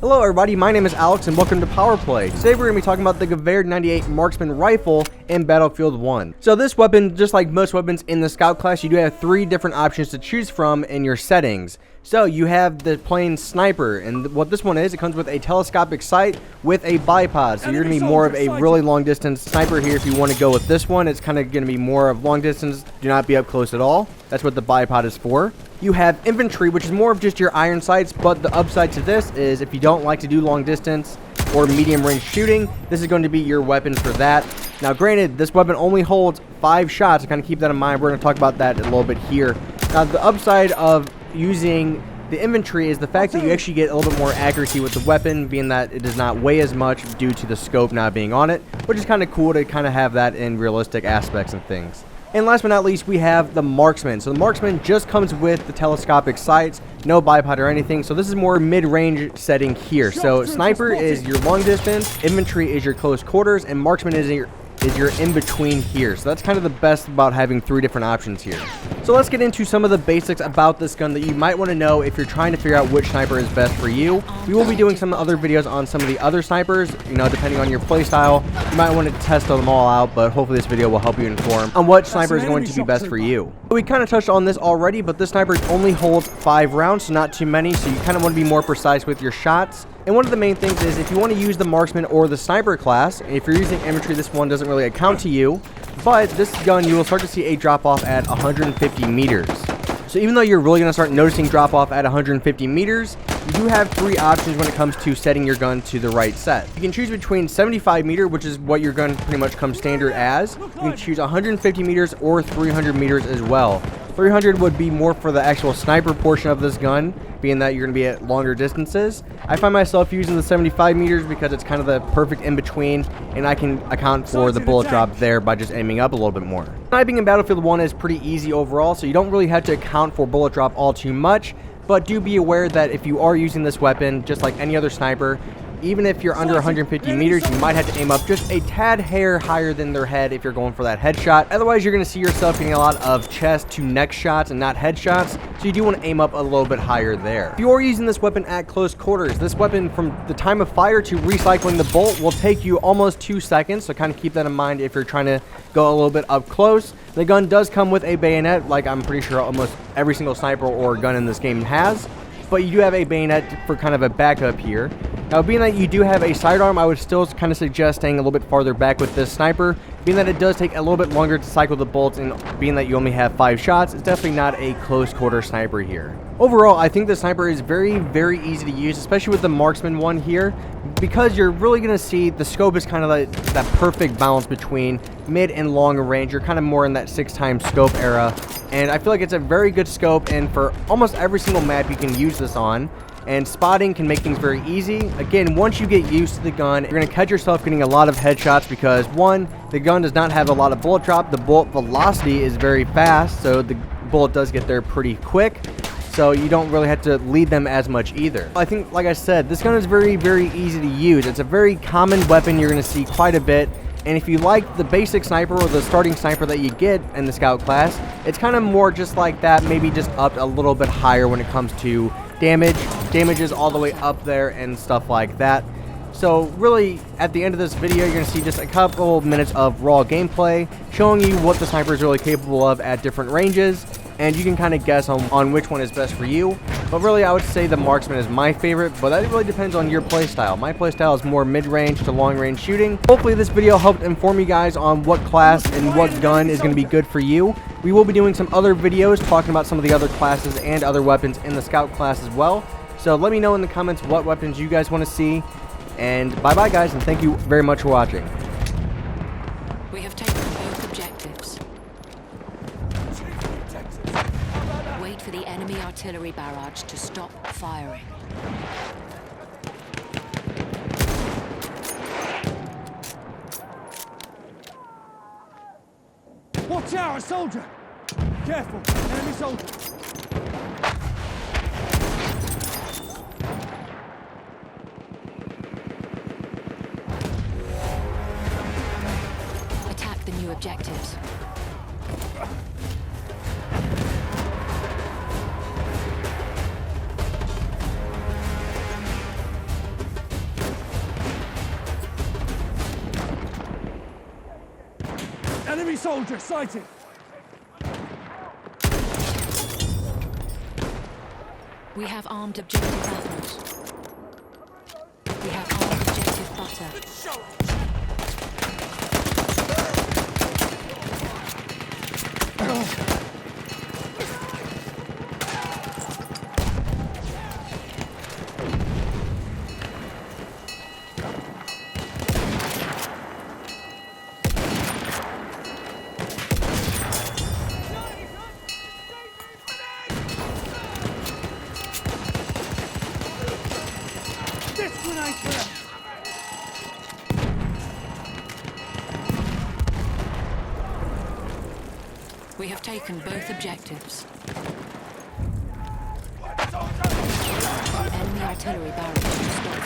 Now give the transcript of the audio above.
Hello everybody, my name is Alex and welcome to Power Play. Today we're going to be talking about the Gewher 98 Marksman rifle in Battlefield 1. So this weapon, just like most weapons in the Scout class, you do have 3 different options to choose from in your settings. So you have the plain sniper, and what this one is, it comes with a telescopic sight with a bipod. So you're going to be more of a really long distance sniper here if you want to go with this one. It's kind of going to be more of long distance, do not be up close at all. That's what the bipod is for. You have infantry, which is more of just your iron sights, but the upside to this is if you don't like to do long distance or medium range shooting, this is going to be your weapon for that. Now granted, this weapon only holds 5 shots, so kind of keep that in mind. We're going to talk about that a little bit here. Now the upside of using the infantry is the fact that you actually get a little bit more accuracy with the weapon, being that it does not weigh as much due to the scope not being on it, which is kind of cool to kind of have that in realistic aspects and things. And last but not least, we have the Marksman. So the Marksman just comes with the telescopic sights, no bipod or anything. So this is more mid-range setting here. So Sniper is your long distance, Infantry is your close quarters, and Marksman is your in-between here. So that's kind of the best about having 3 different options here. So let's get into some of the basics about this gun that you might want to know if you're trying to figure out which sniper is best for you. We will be doing some other videos on some of the other snipers, you know, depending on your playstyle. You might want to test them all out, but hopefully this video will help you inform on what sniper is going to be best for you. We kind of touched on this already, but this sniper only holds 5 rounds, so not too many, so you kind of want to be more precise with your shots. And one of the main things is if you want to use the Marksman or the Sniper class, if you're using infantry, this one doesn't really account to you, but this gun, you will start to see a drop-off at 150 meters. So even though you're really going to start noticing drop-off at 150 meters, you do have 3 options when it comes to setting your gun to the right set. You can choose between 75 meter, which is what your gun pretty much comes standard as. You can choose 150 meters or 300 meters as well. 300 would be more for the actual sniper portion of this gun, being that you're going to be at longer distances. I find myself using the 75 meters because it's kind of the perfect in-between, and I can account for the bullet drop there by just aiming up a little bit more. Sniping in Battlefield 1 is pretty easy overall, so you don't really have to account for bullet drop all too much, but do be aware that if you are using this weapon, just like any other sniper, even if you're under 150 meters, you might have to aim up just a tad hair higher than their head if you're going for that headshot. Otherwise, you're going to see yourself getting a lot of chest to neck shots and not headshots, so you do want to aim up a little bit higher there. If you are using this weapon at close quarters, this weapon from the time of fire to recycling the bolt will take you almost 2 seconds, so kind of keep that in mind if you're trying to go a little bit up close. The gun does come with a bayonet, like I'm pretty sure almost every single sniper or gun in this game has, but you do have a bayonet for kind of a backup here. Now, being that you do have a sidearm, I would still kind of suggest staying a little bit farther back with this sniper, being that it does take a little bit longer to cycle the bolts, and being that you only have 5 shots, it's definitely not a close quarter sniper here. Overall, I think the sniper is very, very easy to use, especially with the Marksman one here, because you're really going to see the scope is kind of like that perfect balance between mid and long range. You're kind of more in that 6x scope era, and I feel like it's a very good scope, and for almost every single map you can use this on. And spotting can make things very easy. Again, once you get used to the gun, you're going to catch yourself getting a lot of headshots because, one, the gun does not have a lot of bullet drop. The bullet velocity is very fast, so the bullet does get there pretty quick. So you don't really have to lead them as much either. I think, like I said, this gun is very, very easy to use. It's a very common weapon you're going to see quite a bit. And if you like the basic sniper or the starting sniper that you get in the Scout class, it's kind of more just like that, maybe just upped a little bit higher when it comes to damage. Damage is all the way up there and stuff like that. So really, at the end of this video, you're going to see just a couple minutes of raw gameplay showing you what the sniper is really capable of at different ranges, and you can kind of guess on which one is best for you. But really, I would say the Marksman is my favorite, but that really depends on your playstyle. My playstyle is more mid-range to long-range shooting. Hopefully this video helped inform you guys on what class and what gun is going to be good for you. We will be doing some other videos talking about some of the other classes and other weapons in the Scout class as well. So let me know in the comments what weapons you guys want to see. And bye-bye, guys, and thank you very much for watching. We have taken both objectives. Wait for the enemy artillery barrage to stop firing. Watch out, a soldier! Careful, enemy soldier! Attack the new objectives. Enemy soldier sighted! We have armed objective butters. We have armed objective butter. This grenade here! We have taken both objectives. Enemy artillery barrage restored.